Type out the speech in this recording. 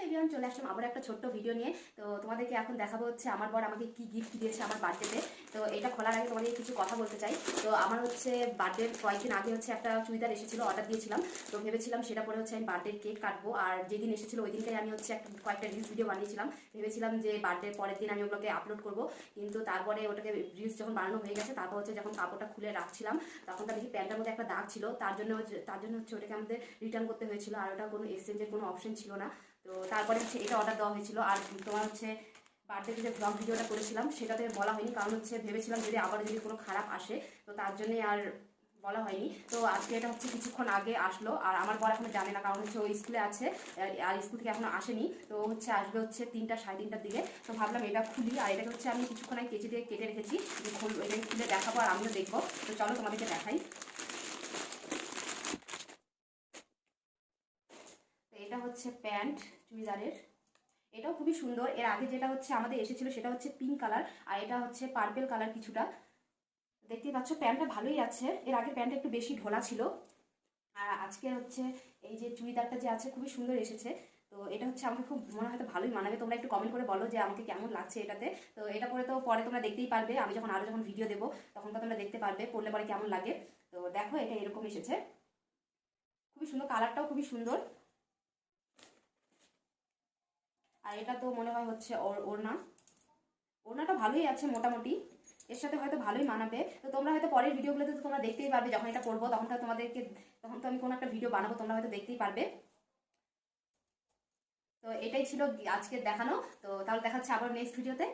Everyone, চলে আসলাম আবার একটা ছোট্ট ভিডিও নিয়ে। তো তোমাদেরকে এখন দেখাবো হচ্ছে আমার বর আমাকে কি গিফট দিয়েছে আমার বার্থডেতে। তো এটা খোলার আগে তোমাদের কিছু কথা বলতে চাই। তো আমার হচ্ছে বার্থডের কয়েকদিন আগে হচ্ছে একটা চুড়িদার এসেছিলো, অর্ডার দিয়েছিলাম। তো ভেবেছিলাম সেটা পরে হচ্ছে আমি বার্থডের কেক কাটবো। আর যেদিন এসেছিলো ওই দিনটাই আমি হচ্ছে কয়েকটা রিলস ভিডিও বানিয়েছিলাম। ভেবেছিলাম যে বার্থডের পরের দিন আমি ওগুলোকে আপলোড করবো, কিন্তু তারপরে ওটাকে রিলস যখন বানানো হয়ে গেছে, তারপর হচ্ছে যখন কাপড়টা খুলে রাখছিলাম তখন দেখি প্যান্টের মধ্যে একটা দাগ ছিল। তার জন্য হচ্ছে ওটাকে আমাদের রিটার্ন করতে হয়েছিল, আর ওটা কোনো এক্সচেঞ্জের কোনো অপশন ছিল না। তো তারপরে হচ্ছে এটা অর্ডার দেওয়া হয়েছিল। আর তোমার হচ্ছে বার্থডেতে যে ব্লগ ভিডিওটা করেছিলাম সেটাতে বলা হয়নি, কারণ হচ্ছে ভেবেছিলাম যদি আবার যদি কোনো খারাপ আসে, তো তার জন্যই আর বলা হয়নি। তো আজকে এটা হচ্ছে কিছুক্ষণ আগে আসলো, আর আমার বর এখনো জানে না, কারণ হচ্ছে ওই স্কুলে আছে আর স্কুল থেকে এখনো আসেনি। তো হচ্ছে আসবে হচ্ছে 3টা সাড়ে 3টার দিকে। তো ভাবলাম এটা খুলি, আর এটাকে হচ্ছে আমি কিছুক্ষণ আগে কেচি দিয়ে কেটে রেখেছি, যে এটাকে খুলে দেখাবো আর আমিও দেখবো। তো চলো তোমাদেরকে দেখাই। তো এটা হচ্ছে প্যান্ট চুড়িদারের, এটাও খুবই সুন্দর। এর আগে যেটা হচ্ছে আমাদের এসেছিল সেটা হচ্ছে পিঙ্ক কালার, আর এটা হচ্ছে পার্পেল কালার কিছুটা। দেখতেই পাচ্ছ প্যান্টটা ভালোই আছে, এর আগের প্যান্টটা একটু বেশি ঢোলা ছিল। আর আজকে হচ্ছে এই যে চুড়িদারটা যে আছে খুবই সুন্দর এসেছে। তো এটা হচ্ছে আমাকে খুব মনে হয়তো ভালোই মানাবে। তোমরা একটু কমেন্ট করে বলো যে আমাকে কেমন লাগছে এটাতে। তো এটা পরে তো পরে তোমরা দেখতেই পারবে, আমি যখন আরও যখন ভিডিও দেবো তখন তো তোমরা দেখতে পারবে পরলে পরে কেমন লাগে। তো দেখো এটা এরকম এসেছে, খুবই সুন্দর, কালারটাও খুবই সুন্দর। আর এটা তো মনে হয় হচ্ছে ওড়না, ওড়নাটা ভালোই আছে মোটামুটি, এর সাথে হয়তো ভালোই মানাবে। তো তোমরা হয়তো পরের ভিডিওগুলোতে তো তোমরা দেখতেই পারবে, যখন এটা করবো তখন তো তোমাদেরকে, তখন তো আমি কোনো একটা ভিডিও বানাবো, তোমরা হয়তো দেখতেই পারবে। তো এটাই ছিল আজকে দেখানো। তো তাহলে দেখা হচ্ছে আবার নেক্সট ভিডিওতে।